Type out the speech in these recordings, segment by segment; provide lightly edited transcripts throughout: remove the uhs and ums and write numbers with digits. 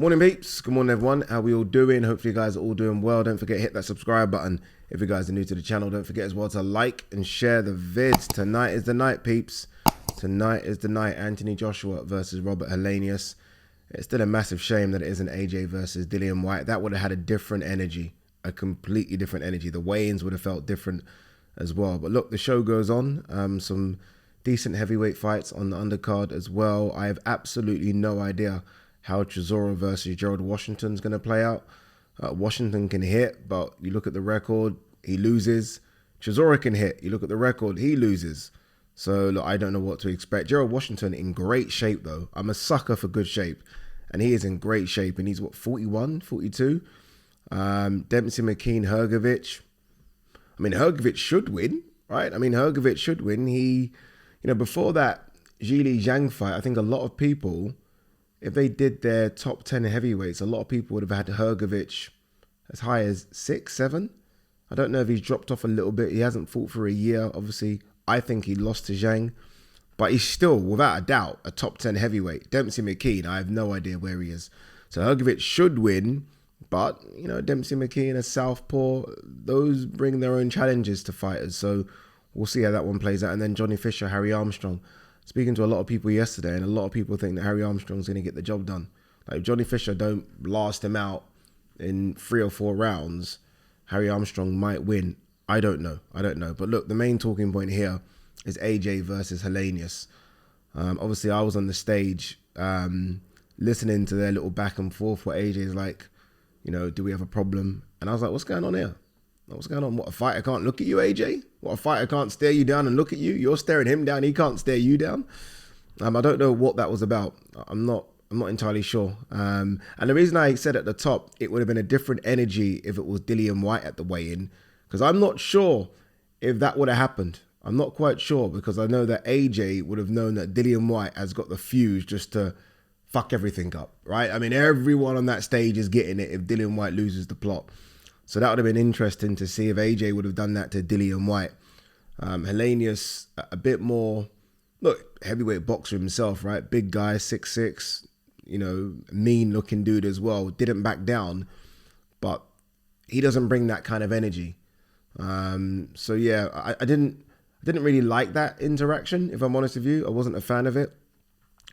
Morning peeps, good morning everyone, how we all doing? Hopefully you guys are all doing well. Don't forget to hit that subscribe button. If you guys are new to the channel, don't forget as well to like and share the vids. Tonight is the night, peeps. Tonight is the night. Anthony Joshua versus Robert Helenius. It's still a massive shame that it isn't AJ versus Dillian Whyte. That would have had a different energy, a completely different energy. The weigh-ins would have felt different as well. But look, the show goes on. Some decent heavyweight fights on the undercard as well. I have absolutely no idea how Chisora versus Gerald Washington is going to play out. Washington can hit, but you look at the record, he loses. Chisora can hit. You look at the record, he loses. So look, I don't know what to expect. Gerald Washington in great shape though. I'm a sucker for good shape, and he is in great shape. And he's what, 41, 42? Dempsey, McKean, Hrgovic. I mean, Hrgovic should win, right? I mean, Hrgovic should win. He, before that Zhili Zhang fight, I think a lot of people, if they did their top 10 heavyweights, a lot of people would have had Hrgovic as high as 6, 7. I don't know if he's dropped off a little bit. He hasn't fought for a year. Obviously, I think he lost to Zhang, but he's still, without a doubt, a top 10 heavyweight. Dempsey McKean, I have no idea where he is. So Hrgovic should win, but, Dempsey McKean, a southpaw, those bring their own challenges to fighters. So we'll see how that one plays out. And then Johnny Fisher, Harry Armstrong. Speaking to a lot of people yesterday, and a lot of people think that Harry Armstrong's going to get the job done. Like, if Johnny Fisher don't last him out in 3 or 4 rounds, Harry Armstrong might win. I don't know. But look, the main talking point here is AJ versus Helenius. Obviously, I was on the stage listening to their little back and forth where AJ's like, do we have a problem? And I was like, what's going on here? What's going on? What, a fighter can't look at you, AJ? What, a fighter can't stare you down and look at you? You're staring him down, he can't stare you down? I don't know what that was about. I'm not entirely sure. And the reason I said at the top, it would have been a different energy if it was Dillian Whyte at the weigh-in, because I'm not sure if that would have happened. I'm not quite sure, because I know that AJ would have known that Dillian Whyte has got the fuse just to fuck everything up, right? I mean, everyone on that stage is getting it if Dillian Whyte loses the plot. So that would have been interesting to see if AJ would have done that to Dillian Whyte. Helenius, a bit more, look, heavyweight boxer himself, right? Big guy, 6'6", mean looking dude as well. Didn't back down, but he doesn't bring that kind of energy. So yeah, I didn't really like that interaction, if I'm honest with you. I wasn't a fan of it,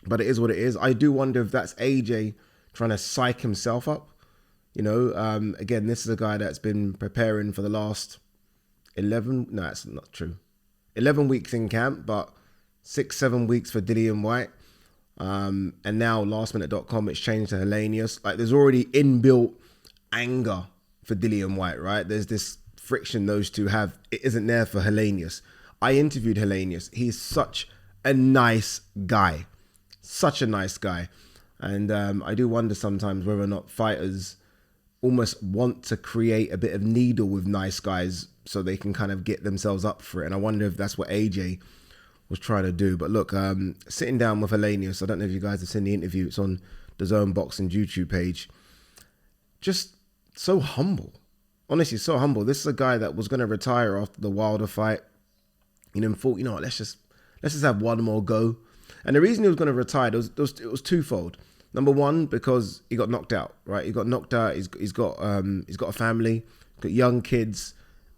but it is what it is. I do wonder if that's AJ trying to psych himself up. Again, this is a guy that's been preparing for the last 11, no, that's not true. 11 weeks in camp, but 6-7 weeks for Dillian Whyte. And now lastminute.com, it's changed to Helenius. Like, there's already inbuilt anger for Dillian Whyte, right? There's this friction those two have. It isn't there for Helenius. I interviewed Helenius. He's such a nice guy. Such a nice guy. And I do wonder sometimes whether or not fighters almost want to create a bit of needle with nice guys so they can kind of get themselves up for it. And I wonder if that's what AJ was trying to do. But look, sitting down with Helenius, I don't know if you guys have seen the interview. It's on the Zone Boxing YouTube page. Just so humble. Honestly, so humble. This is a guy that was going to retire after the Wilder fight. And thought, what, let's just have one more go. And the reason he was going to retire, it was twofold. Number one, because he got knocked out, right? He got knocked out. He's got a family, got young kids,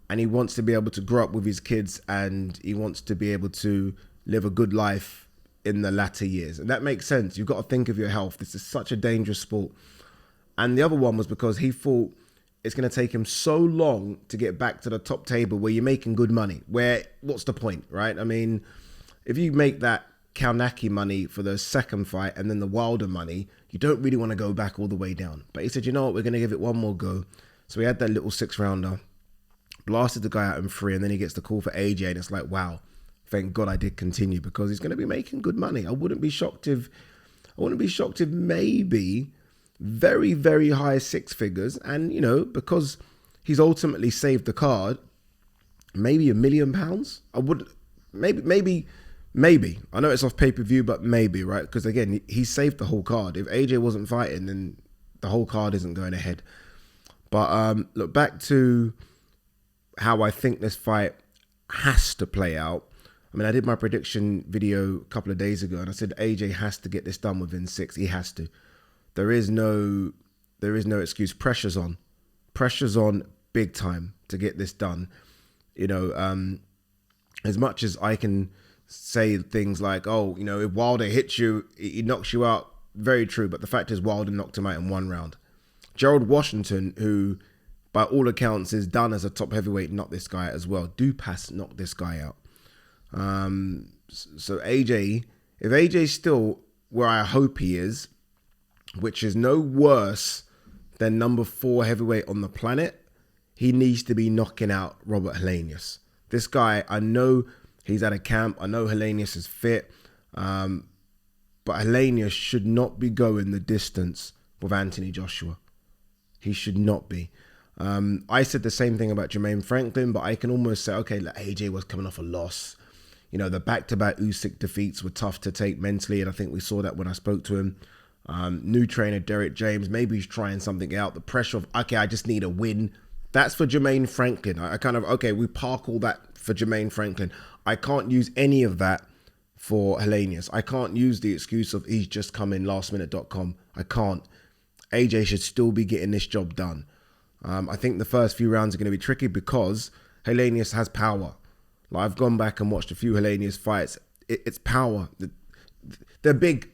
and he wants to be able to grow up with his kids, and he wants to be able to live a good life in the latter years. And that makes sense. You've got to think of your health. This is such a dangerous sport. And the other one was because he thought it's going to take him so long to get back to the top table where you're making good money. What's the point, right? I mean, if you make that Kalnaki money for the second fight and then the Wilder money, you don't really want to go back all the way down. But he said, you know what, we're going to give it one more go. So we had that little 6-rounder, blasted the guy out in 3, and then he gets the call for AJ, and it's like, wow, thank God I did continue, because he's going to be making good money. I wouldn't be shocked if maybe very, very high 6 figures, and because he's ultimately saved the card, maybe £1 million. I would maybe. I know it's off pay-per-view, but maybe, right? Because again, he saved the whole card. If AJ wasn't fighting, then the whole card isn't going ahead. But look, back to how I think this fight has to play out. I mean, I did my prediction video a couple of days ago, and I said AJ has to get this done within 6. He has to. there is no excuse. Pressure's on big time to get this done. You know, as much as I can say things like, oh, you know, if Wilder hits you, he knocks you out. Very true. But the fact is, Wilder knocked him out in 1 round. Gerald Washington, who by all accounts is done as a top heavyweight, knocked this guy out as well. Dupas knocked this guy out. So AJ, if AJ's still where I hope he is, which is no worse than number 4 heavyweight on the planet, he needs to be knocking out Robert Helenius. This guy, I know he's at a camp. I know Helenius is fit. But Helenius should not be going the distance with Anthony Joshua. He should not be. I said the same thing about Jermaine Franklin, but I can almost say, okay, like AJ was coming off a loss. You know, the back-to-back Usyk defeats were tough to take mentally, and I think we saw that when I spoke to him. New trainer Derek James, maybe he's trying something out. The pressure of, okay, I just need a win. That's for Jermaine Franklin. I kind of, okay, we park all that for Jermaine Franklin. I can't use any of that for Helenius. I can't use the excuse of he's just come in lastminute.com. I can't. AJ should still be getting this job done. I think the first few rounds are going to be tricky because Helenius has power. Like, I've gone back and watched a few Helenius fights. It's power. They're big.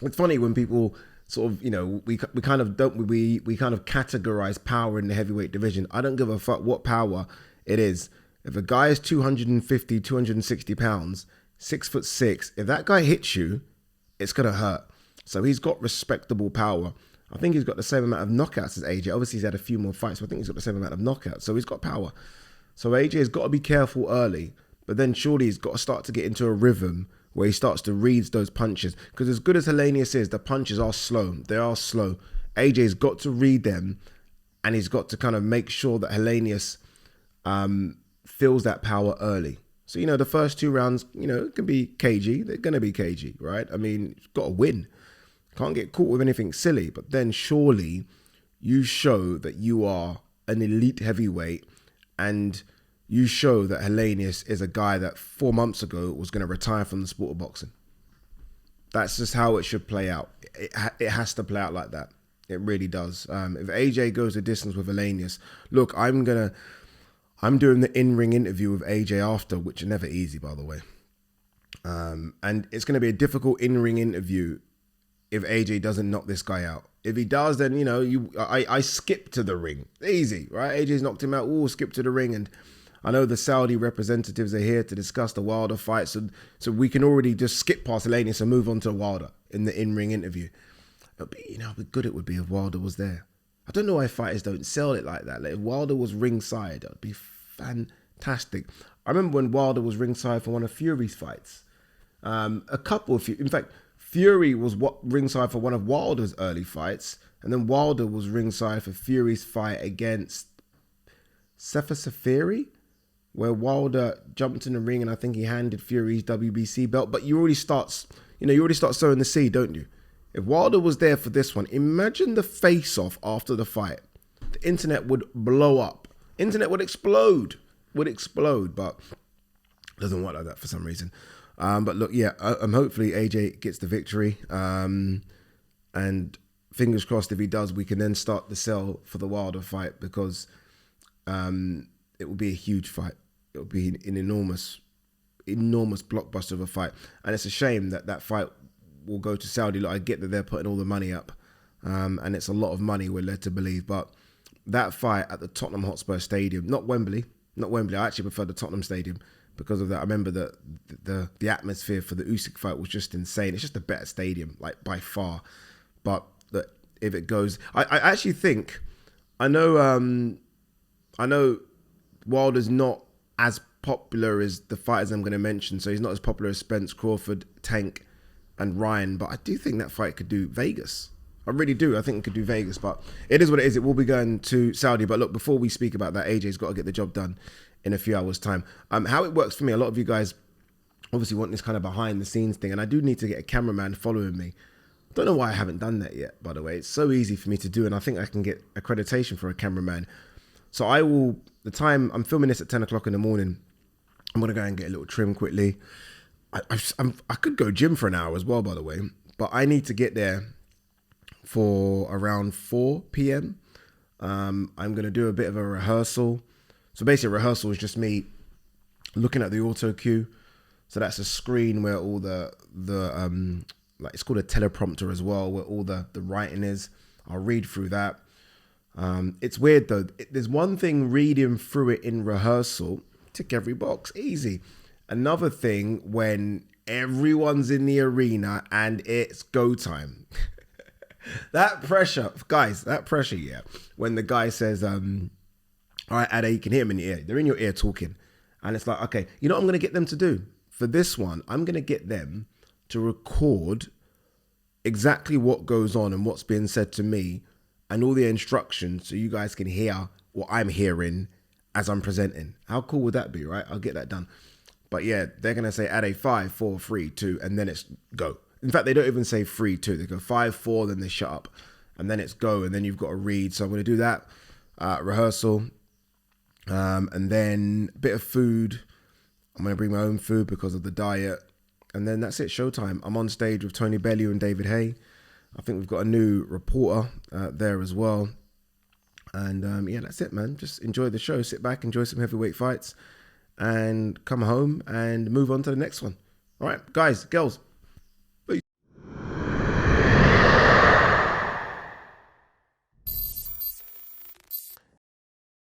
It's funny when people sort of, you know, we kind of categorize power in the heavyweight division. I don't give a fuck what power it is. If a guy is 250, 260 pounds, 6'6", if that guy hits you, it's going to hurt. So he's got respectable power. I think he's got the same amount of knockouts as AJ. Obviously, he's had a few more fights, but I think he's got the same amount of knockouts. So he's got power. So AJ's got to be careful early, but then surely he's got to start to get into a rhythm where he starts to read those punches. Because as good as Helenius is, the punches are slow. They are slow. AJ's got to read them, and he's got to kind of make sure that Helenius feels that power early. So, you know, the first 2 rounds, you know, it can be cagey. They're going to be cagey, right? I mean, you've got to win. Can't get caught with anything silly. But then surely you show that you are an elite heavyweight, and you show that Helenius is a guy that 4 months ago was going to retire from the sport of boxing. That's just how it should play out. It has to play out like that. It really does. If AJ goes the distance with Helenius, look, I'm doing the in-ring interview with AJ after, which are never easy, by the way. And it's going to be a difficult in-ring interview if AJ doesn't knock this guy out. If he does, then, you know, I skip to the ring. Easy, right? AJ's knocked him out. We'll skip to the ring. And I know the Saudi representatives are here to discuss the Wilder fight. So we can already just skip past Helenius and move on to Wilder in the in-ring interview. It'd be, you know, how good it would be if Wilder was there. I don't know why fighters don't sell it like that. Like, if Wilder was ringside, that would be fantastic. I remember when Wilder was ringside for one of Fury's fights. In fact, Fury was ringside for one of Wilder's early fights, and then Wilder was ringside for Fury's fight against Sefa Safiri, where Wilder jumped in the ring and I think he handed Fury his WBC belt. But you already start sowing the seed, don't you? If Wilder was there for this one, imagine the face-off after the fight. The internet would blow up. Internet would explode. But it doesn't work like that for some reason. But look, yeah, hopefully AJ gets the victory. And fingers crossed, if he does, we can then start the sell for the Wilder fight, because it will be a huge fight. It will be an enormous blockbuster of a fight. And it's a shame that fight will go to Saudi. Look, I get that they're putting all the money up. And it's a lot of money, we're led to believe. But that fight at the Tottenham Hotspur Stadium, not Wembley. I actually prefer the Tottenham Stadium because of that. I remember the atmosphere for the Usyk fight was just insane. It's just a better stadium, like, by far. But if it goes, I actually think, I know Wilder's not as popular as the fighters I'm going to mention. So he's not as popular as Spence, Crawford, Tank, and Ryan. But I do think that fight could do Vegas. I really do. I think it could do Vegas, but it is what it is. It will be going to Saudi. But look, before we speak about that, AJ's got to get the job done in a few hours' time. How it works for me, a lot of you guys obviously want this kind of behind the scenes thing, and I do need to get a cameraman following me. I don't know why I haven't done that yet, by the way. It's so easy for me to do, and I think I can get accreditation for a cameraman. So the time I'm filming this at 10 o'clock in the morning, I'm going to go and get a little trim quickly. I could go gym for an hour as well, by the way, but I need to get there for around 4 p.m. I'm going to do a bit of a rehearsal. So basically, rehearsal is just me looking at the auto cue. So that's a screen where all the like, it's called a teleprompter as well, where all the writing is. I'll read through that. It's weird though. There's one thing reading through it in rehearsal, tick every box, easy. Another thing when everyone's in the arena and it's go time. That pressure, guys, yeah. When the guy says, all right, Ade, you can hear him in the ear. They're in your ear talking. And it's like, okay, you know what I'm going to get them to do? For this one, I'm going to get them to record exactly what goes on and what's being said to me and all the instructions so you guys can hear what I'm hearing as I'm presenting. How cool would that be, right? I'll get that done. But yeah, they're going to say Ade 5, 4, 3, 2, and then it's go. In fact, they don't even say 3, 2. They go 5, 4, then they shut up. And then it's go, and then you've got to read. So I'm going to do that, rehearsal. And then a bit of food. I'm going to bring my own food because of the diet. And then that's it, showtime. I'm on stage with Tony Bellew and David Hay. I think we've got a new reporter there as well. And yeah, that's it, man. Just enjoy the show. Sit back, enjoy some heavyweight fights, and come home and move on to the next one. All right, guys, girls.